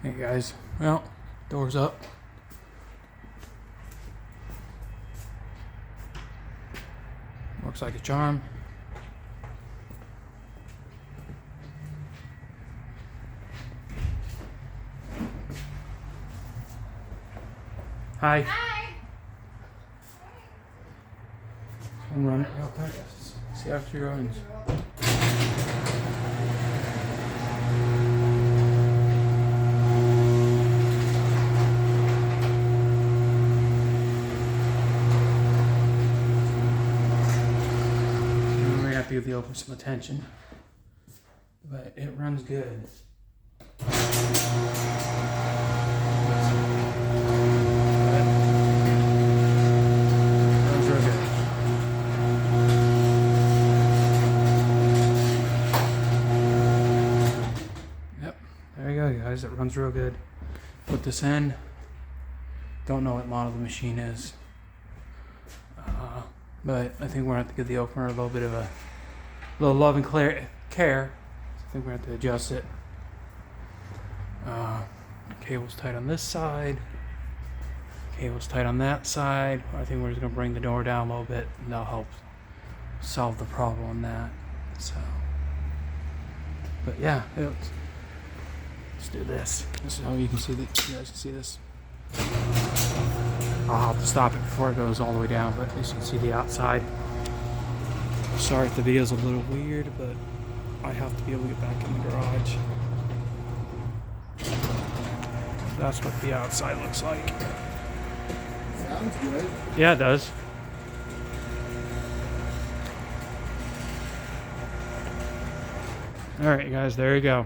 Hey guys, well, door's up. Looks like a charm. Hi. Hi. I'm running real quick. See how she runs. We have to give the open some attention, but it runs good. Runs real good. Yep, there you go, guys. It runs real good. Put this in. Don't know what model the machine is, but I think we're gonna have to give the opener a little bit of a little love and care. I think we're gonna have to adjust it. Cable's tight on this side. Cable's tight on that side. I think we're just gonna bring the door down a little bit, and that'll help solve the problem on that. So, but yeah, let's do this. This is how you can see this. You guys can see this. I'll have to stop it before it goes all the way down, but at least you can see the outside. Sorry if the video's a little weird, but I have to be able to get back in the garage. That's what the outside looks like. Sounds good. Yeah, it does. All right, guys, there you go.